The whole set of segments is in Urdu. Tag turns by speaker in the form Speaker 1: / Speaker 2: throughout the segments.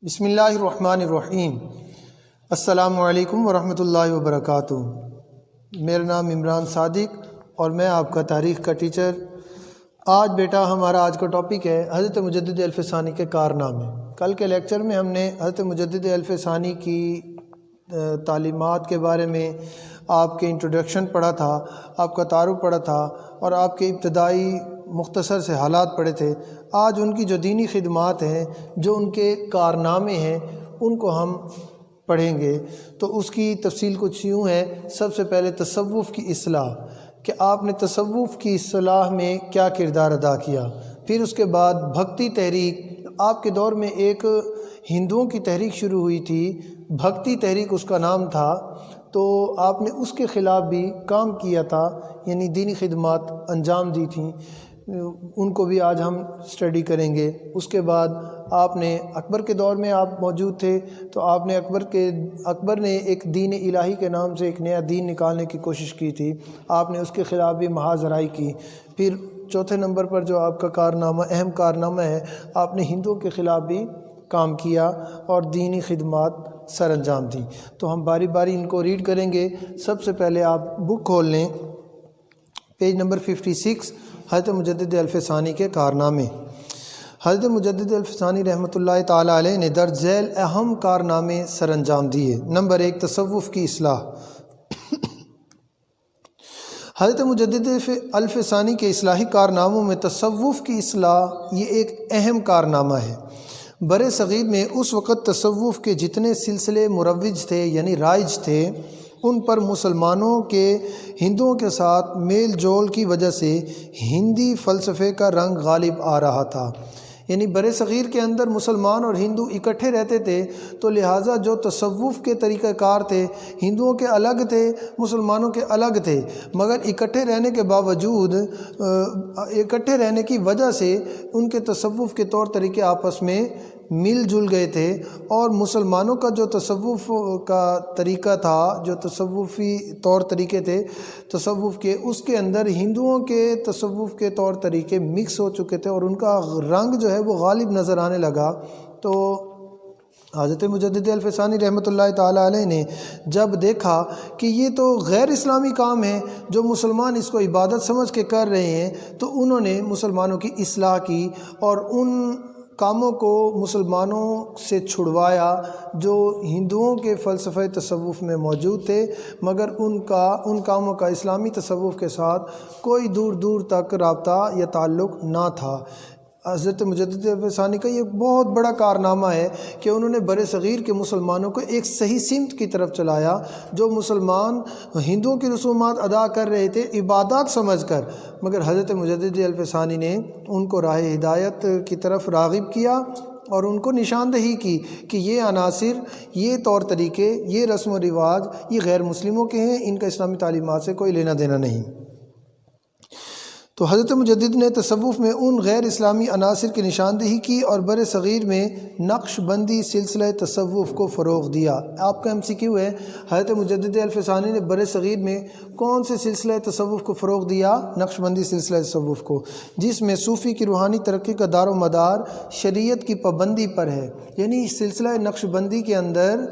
Speaker 1: بسم اللہ الرحمن الرحیم۔ السلام علیکم ورحمۃ اللہ وبرکاتہ۔ میرا نام عمران صادق اور میں آپ کا تاریخ کا ٹیچر۔ آج بیٹا ہمارا آج کا ٹاپک ہے حضرت مجدد الف ثانی کے کارنامے۔ کل کے لیکچر میں ہم نے حضرت مجدد الف ثانی کی تعلیمات کے بارے میں آپ کے انٹروڈکشن پڑھا تھا، آپ کا تعارف پڑھا تھا اور آپ کے ابتدائی مختصر سے حالات پڑھے تھے۔ آج ان کی جو دینی خدمات ہیں، جو ان کے کارنامے ہیں، ان کو ہم پڑھیں گے۔ تو اس کی تفصیل کچھ یوں ہے۔ سب سے پہلے تصوف کی اصلاح، کہ آپ نے تصوف کی اصلاح میں کیا کردار ادا کیا۔ پھر اس کے بعد بھکتی تحریک، آپ کے دور میں ایک ہندوؤں کی تحریک شروع ہوئی تھی، بھکتی تحریک اس کا نام تھا، تو آپ نے اس کے خلاف بھی کام کیا تھا، یعنی دینی خدمات انجام دی تھیں، ان کو بھی آج ہم اسٹڈی کریں گے۔ اس کے بعد آپ نے اکبر کے دور میں آپ موجود تھے، تو آپ نے اکبر نے ایک دین الہی کے نام سے ایک نیا دین نکالنے کی کوشش کی تھی، آپ نے اس کے خلاف بھی محاذ رائی کی۔ پھر چوتھے نمبر پر جو آپ کا کارنامہ، اہم کارنامہ ہے، آپ نے ہندوؤں کے خلاف بھی کام کیا اور دینی خدمات سر انجام دیں۔ تو ہم باری باری ان کو ریڈ کریں گے۔ سب سے پہلے آپ بک کھول لیں، پیج نمبر 56، حضرت مجدد الف ثانی کے کارنامے۔ حضرت مجدد الف ثانی رحمۃ اللہ تعالیٰ علیہ نے درج ذیل اہم کارنامے سر انجام دیے۔ نمبر 1، تصوف کی اصلاح۔ حضرت مجدد الف ثانی کے اصلاحی کارناموں میں تصوف کی اصلاح یہ ایک اہم کارنامہ ہے۔ بر صغیر میں اس وقت تصوف کے جتنے سلسلے مروج تھے، یعنی رائج تھے، ان پر مسلمانوں کے ہندوؤں کے ساتھ میل جول کی وجہ سے ہندی فلسفے کا رنگ غالب آ رہا تھا۔ یعنی بر صغیر کے اندر مسلمان اور ہندو اکٹھے رہتے تھے، تو لہٰذا جو تصوف کے طریقہ کار تھے، ہندوؤں کے الگ تھے، مسلمانوں کے الگ تھے، مگر اکٹھے رہنے کے باوجود، اکٹھے رہنے کی وجہ سے ان کے تصوف کے طور طریقے آپس میں مل جل گئے تھے، اور مسلمانوں کا جو تصوف کا طریقہ تھا، جو تصوفی طور طریقے تھے تصوف کے، اس کے اندر ہندوؤں کے تصوف کے طور طریقے مکس ہو چکے تھے اور ان کا رنگ جو ہے وہ غالب نظر آنے لگا۔ تو حضرت مجدد الف ثانی رحمۃ اللہ تعالیٰ علیہ نے جب دیکھا کہ یہ تو غیر اسلامی کام ہے، جو مسلمان اس کو عبادت سمجھ کے کر رہے ہیں، تو انہوں نے مسلمانوں کی اصلاح کی اور ان کاموں کو مسلمانوں سے چھڑوایا جو ہندوؤں کے فلسفہ تصوف میں موجود تھے، مگر ان کاموں کا اسلامی تصوف کے ساتھ کوئی دور دور تک رابطہ یا تعلق نہ تھا۔ حضرت مجدد الف ثانی کا یہ بہت بڑا کارنامہ ہے کہ انہوں نے بر صغیر کے مسلمانوں کو ایک صحیح سمت کی طرف چلایا۔ جو مسلمان ہندوؤں کی رسومات ادا کر رہے تھے عبادات سمجھ کر، مگر حضرت مجدد الف ثانی نے ان کو راہ ہدایت کی طرف راغب کیا اور ان کو نشاندہی کی کہ یہ عناصر، یہ طور طریقے، یہ رسم و رواج یہ غیر مسلموں کے ہیں، ان کا اسلامی تعلیمات سے کوئی لینا دینا نہیں۔ تو حضرت مجدد نے تصوف میں ان غیر اسلامی عناصر کی نشاندہی کی اور بر صغیر میں نقش بندی سلسلہ تصوف کو فروغ دیا۔ آپ کا MCQ ہے، حضرت مجدد الف ثانی نے بر صغیر میں کون سے سلسلہ تصوف کو فروغ دیا؟ نقش بندی سلسلہ تصوف کو، جس میں صوفی کی روحانی ترقی کا دار و مدار شریعت کی پابندی پر ہے۔ یعنی سلسلہ نقش بندی کے اندر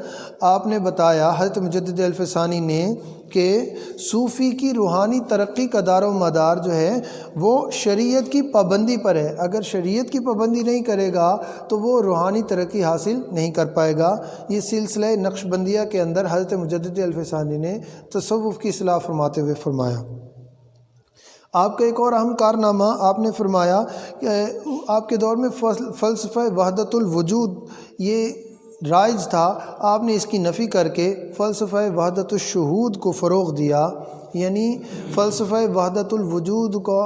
Speaker 1: آپ نے بتایا، حضرت مجدد الف ثانی نے، کہ صوفی کی روحانی ترقی کا دار و مدار جو ہے وہ شریعت کی پابندی پر ہے۔ اگر شریعت کی پابندی نہیں کرے گا تو وہ روحانی ترقی حاصل نہیں کر پائے گا۔ یہ سلسلہ نقش بندیہ کے اندر حضرت مجدد الف ثانی نے تصوف کی اصلاح فرماتے ہوئے فرمایا۔ آپ کا ایک اور اہم کارنامہ آپ نے فرمایا کہ آپ کے دور میں فلسفہ وحدت الوجود یہ رائج تھا، آپ نے اس کی نفی کر کے فلسفہ وحدت الشہود کو فروغ دیا۔ یعنی فلسفہ وحدت الوجود کو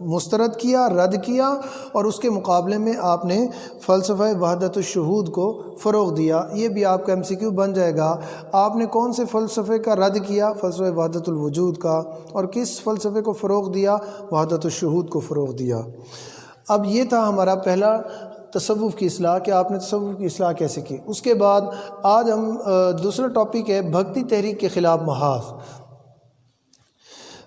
Speaker 1: مسترد کیا، رد کیا، اور اس کے مقابلے میں آپ نے فلسفہ وحدت الشہود کو فروغ دیا۔ یہ بھی آپ کا MCQ بن جائے گا۔ آپ نے کون سے فلسفے کا رد کیا؟ فلسفہ وحدت الوجود کا۔ اور کس فلسفے کو فروغ دیا؟ وحدت الشہود کو فروغ دیا۔ اب یہ تھا ہمارا پہلا تصوف کی اصلاح، کہ آپ نے تصوف کی اصلاح کیسے کی۔ اس کے بعد آج ہم دوسرا ٹاپک ہے بھکتی تحریک کے خلاف محاذ۔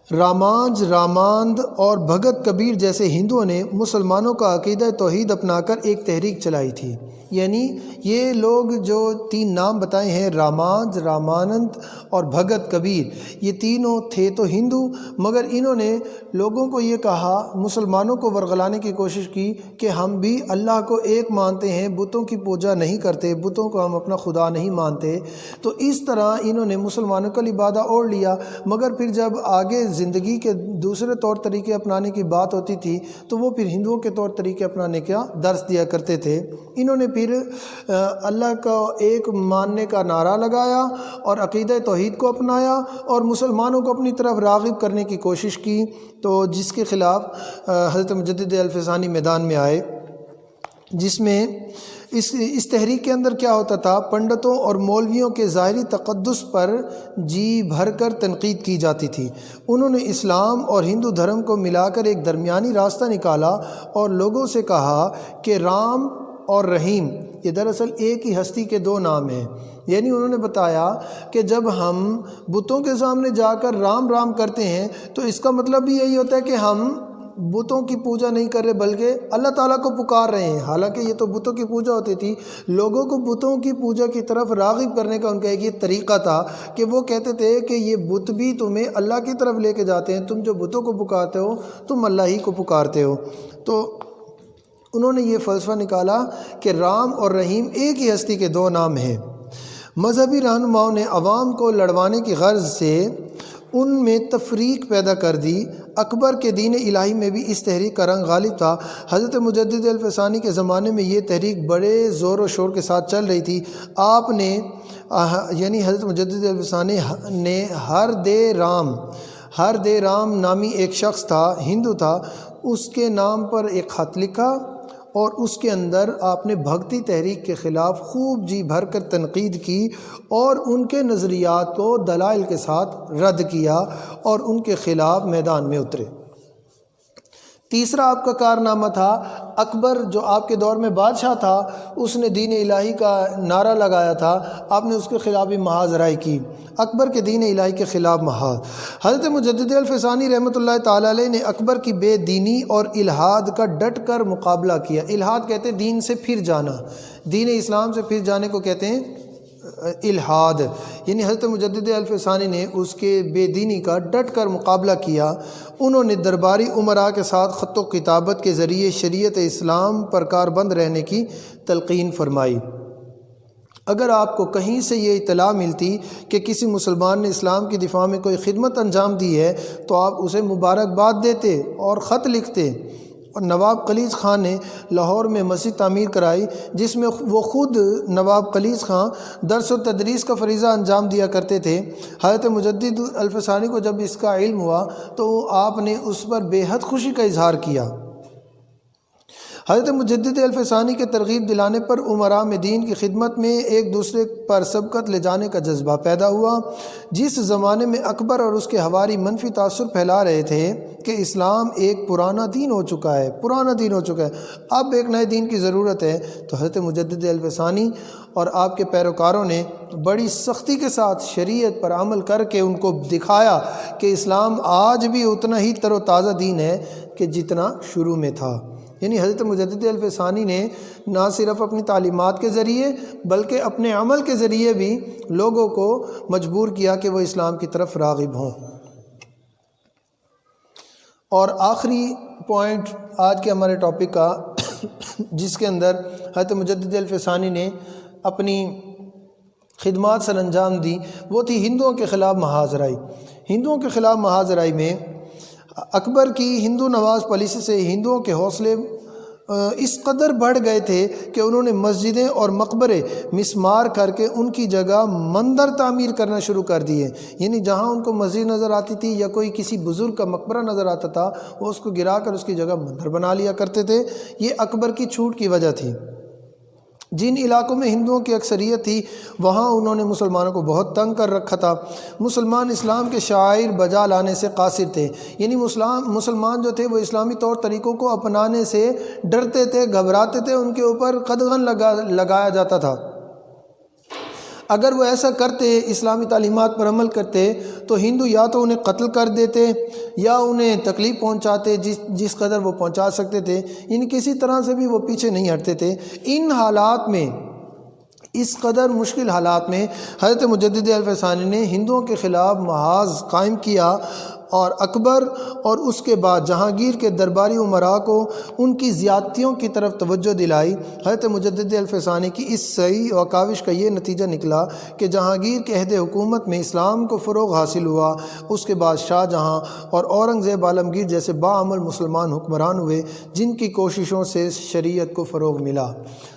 Speaker 1: رامانج، راماند اور بھگت کبیر جیسے ہندوؤں نے مسلمانوں کا عقیدہ توحید اپنا کر ایک تحریک چلائی تھی۔ یعنی یہ لوگ جو 3 نام بتائے ہیں، رامانج، رامانند اور بھگت کبیر، یہ تینوں تھے تو ہندو، مگر انہوں نے لوگوں کو یہ کہا، مسلمانوں کو ورغلانے کی کوشش کی کہ ہم بھی اللہ کو ایک مانتے ہیں، بتوں کی پوجا نہیں کرتے، بتوں کو ہم اپنا خدا نہیں مانتے۔ تو اس طرح انہوں نے مسلمانوں کا لبادہ اوڑھ لیا، مگر پھر جب آگے زندگی کے دوسرے طور طریقے اپنانے کی بات ہوتی تھی تو وہ پھر ہندوؤں کے طور طریقے اپنانے کا درس دیا کرتے تھے۔ انہوں نے پھر اللہ کا ایک ماننے کا نعرہ لگایا اور عقیدہ توحید کو اپنایا اور مسلمانوں کو اپنی طرف راغب کرنے کی کوشش کی، تو جس کے خلاف حضرت مجدد الفسانی میدان میں آئے، جس میں اس تحریک کے اندر کیا ہوتا تھا، پنڈتوں اور مولویوں کے ظاہری تقدس پر جی بھر کر تنقید کی جاتی تھی۔ انہوں نے اسلام اور ہندو دھرم کو ملا کر ایک درمیانی راستہ نکالا اور لوگوں سے کہا کہ رام اور رحیم یہ دراصل ایک ہی ہستی کے 2 نام ہیں۔ یعنی انہوں نے بتایا کہ جب ہم بتوں کے سامنے جا کر رام رام کرتے ہیں تو اس کا مطلب بھی یہی ہوتا ہے کہ ہم بتوں کی پوجا نہیں کر رہے بلکہ اللہ تعالیٰ کو پکار رہے ہیں۔ حالانکہ یہ تو بتوں کی پوجا ہوتی تھی، لوگوں کو بتوں کی پوجا کی طرف راغب کرنے کا ان کا ایک یہ طریقہ تھا کہ وہ کہتے تھے کہ یہ بت بھی تمہیں اللہ کی طرف لے کے جاتے ہیں، تم جو بتوں کو پکارتے ہو تم اللہ ہی کو پکارتے ہو۔ تو انہوں نے یہ فلسفہ نکالا کہ رام اور رحیم ایک ہی ہستی کے 2 نام ہیں۔ مذہبی رہنماؤں نے عوام کو لڑوانے کی غرض سے ان میں تفریق پیدا کر دی۔ اکبر کے دین الہی میں بھی اس تحریک کا رنگ غالب تھا۔ حضرت مجدد الفسانی کے زمانے میں یہ تحریک بڑے زور و شور کے ساتھ چل رہی تھی۔ آپ نے یعنی حضرت مجدد الفسانی نے ہر دے رام نامی ایک شخص تھا، ہندو تھا، اس کے نام پر ایک خط لکھا اور اس کے اندر آپ نے بھکتی تحریک کے خلاف خوب جی بھر کر تنقید کی اور ان کے نظریات کو دلائل کے ساتھ رد کیا اور ان کے خلاف میدان میں اترے۔ تیسرا آپ کا کارنامہ تھا، اکبر جو آپ کے دور میں بادشاہ تھا، اس نے دین الہی کا نعرہ لگایا تھا، آپ نے اس کے خلاف بھی محاذ رائے کی، اکبر کے دین الہی کے خلاف محاذ۔ حضرت مجدد الفسانی رحمۃ اللہ تعالی علیہ نے اکبر کی بے دینی اور الحاد کا ڈٹ کر مقابلہ کیا۔ الحاد کہتے ہیں دین سے پھر جانا، دین اسلام سے پھر جانے کو کہتے ہیں الحاد، یعنی حضرت مجدد الفسانی نے اس کے بے دینی کا ڈٹ کر مقابلہ کیا۔ انہوں نے درباری امراء کے ساتھ خط و کتابت کے ذریعے شریعت اسلام پر کاربند رہنے کی تلقین فرمائی۔ اگر آپ کو کہیں سے یہ اطلاع ملتی کہ کسی مسلمان نے اسلام کی دفاع میں کوئی خدمت انجام دی ہے تو آپ اسے مبارکباد دیتے اور خط لکھتے۔ اور نواب قلیز خان نے لاہور میں مسجد تعمیر کرائی، جس میں وہ خود نواب قلیز خان درس و تدریس کا فریضہ انجام دیا کرتے تھے۔ حضرت مجدد الفسانی کو جب اس کا علم ہوا تو آپ نے اس پر بے حد خوشی کا اظہار کیا۔ حضرت مجدد الفسانی کے ترغیب دلانے پر امراء میں دین کی خدمت میں ایک دوسرے پر سبقت لے جانے کا جذبہ پیدا ہوا۔ جس زمانے میں اکبر اور اس کے حواری منفی تاثر پھیلا رہے تھے کہ اسلام ایک پرانا دین ہو چکا ہے، اب ایک نئے دین کی ضرورت ہے، تو حضرت مجدد الفسانی اور آپ کے پیروکاروں نے بڑی سختی کے ساتھ شریعت پر عمل کر کے ان کو دکھایا کہ اسلام آج بھی اتنا ہی تر و تازہ دین ہے کہ جتنا شروع میں تھا۔ یعنی حضرت مجدد الفسانی نے نہ صرف اپنی تعلیمات کے ذریعے بلکہ اپنے عمل کے ذریعے بھی لوگوں کو مجبور کیا کہ وہ اسلام کی طرف راغب ہوں۔ اور آخری پوائنٹ آج کے ہمارے ٹاپک کا جس کے اندر حضرت مجدد الفسانی نے اپنی خدمات سر انجام دی، وہ تھی ہندوؤں کے خلاف محاذ رائی۔ ہندوؤں کے خلاف محاذ رائی میں اکبر کی ہندو نواز پالیسی سے ہندوؤں کے حوصلے اس قدر بڑھ گئے تھے کہ انہوں نے مسجدیں اور مقبرے مسمار کر کے ان کی جگہ مندر تعمیر کرنا شروع کر دیے۔ یعنی جہاں ان کو مسجد نظر آتی تھی یا کوئی کسی بزرگ کا مقبرہ نظر آتا تھا، وہ اس کو گرا کر اس کی جگہ مندر بنا لیا کرتے تھے۔ یہ اکبر کی چھوٹ کی وجہ تھی۔ جن علاقوں میں ہندوؤں کی اکثریت تھی وہاں انہوں نے مسلمانوں کو بہت تنگ کر رکھا تھا۔ مسلمان اسلام کے شعائر بجا لانے سے قاصر تھے، یعنی مسلمان جو تھے وہ اسلامی طور طریقوں کو اپنانے سے ڈرتے تھے، گھبراتے تھے، ان کے اوپر قدغن لگایا جاتا تھا۔ اگر وہ ایسا کرتے، اسلامی تعلیمات پر عمل کرتے، تو ہندو یا تو انہیں قتل کر دیتے یا انہیں تکلیف پہنچاتے جس قدر وہ پہنچا سکتے تھے، یعنی کسی طرح سے بھی وہ پیچھے نہیں ہٹتے تھے۔ ان حالات میں، اس قدر مشکل حالات میں حضرت مجدد الف ثانی نے ہندوؤں کے خلاف محاذ قائم کیا اور اکبر اور اس کے بعد جہانگیر کے درباری امراء کو ان کی زیادتیوں کی طرف توجہ دلائی۔ حضرت مجدد الف ثانی کی اس سعی و کاوش کا یہ نتیجہ نکلا کہ جہانگیر کے عہد حکومت میں اسلام کو فروغ حاصل ہوا۔ اس کے بعد شاہ جہاں اور اورنگزیب عالمگیر جیسے باعمل مسلمان حکمران ہوئے جن کی کوششوں سے شریعت کو فروغ ملا۔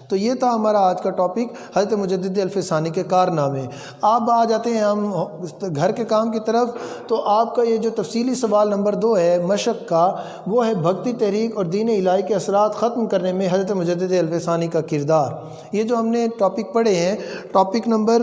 Speaker 1: تو یہ تھا ہمارا آج کا ٹاپک، حضرت مجدد الف ثانی کے کارنامے۔ آپ آ جاتے ہیں ہم گھر کے کام کی طرف۔ تو آپ کا یہ جو تفصیلی سوال نمبر 2 ہے مشق کا، وہ ہے بھکتی تحریک اور دین الہی کے اثرات ختم کرنے میں حضرت مجدد الف ثانی کا کردار۔ یہ جو ہم نے ٹاپک پڑھے ہیں، ٹاپک نمبر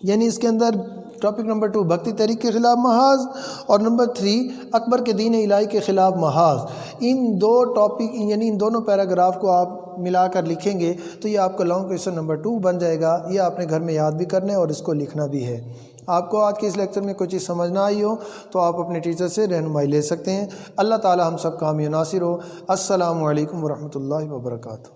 Speaker 1: یعنی اس کے اندر ٹاپک نمبر 2 بھکتی تحریک کے خلاف محاذ اور نمبر 3 اکبر کے دین الہی کے خلاف محاذ، ان دو ٹاپک یعنی ان دونوں پیراگراف کو آپ ملا کر لکھیں گے تو یہ آپ کا لانگ کویسچن نمبر 2 بن جائے گا۔ یہ آپ نے گھر میں یاد بھی کرنا ہے اور اس کو لکھنا بھی ہے۔ آپ کو آج کے اس لیکچر میں کوئی چیز سمجھ نہ آئی ہو تو آپ اپنے ٹیچر سے رہنمائی لے سکتے ہیں۔ اللہ تعالی ہم سب کا حامی و ناصر ہو۔ السلام علیکم ورحمۃ اللہ وبرکاتہ۔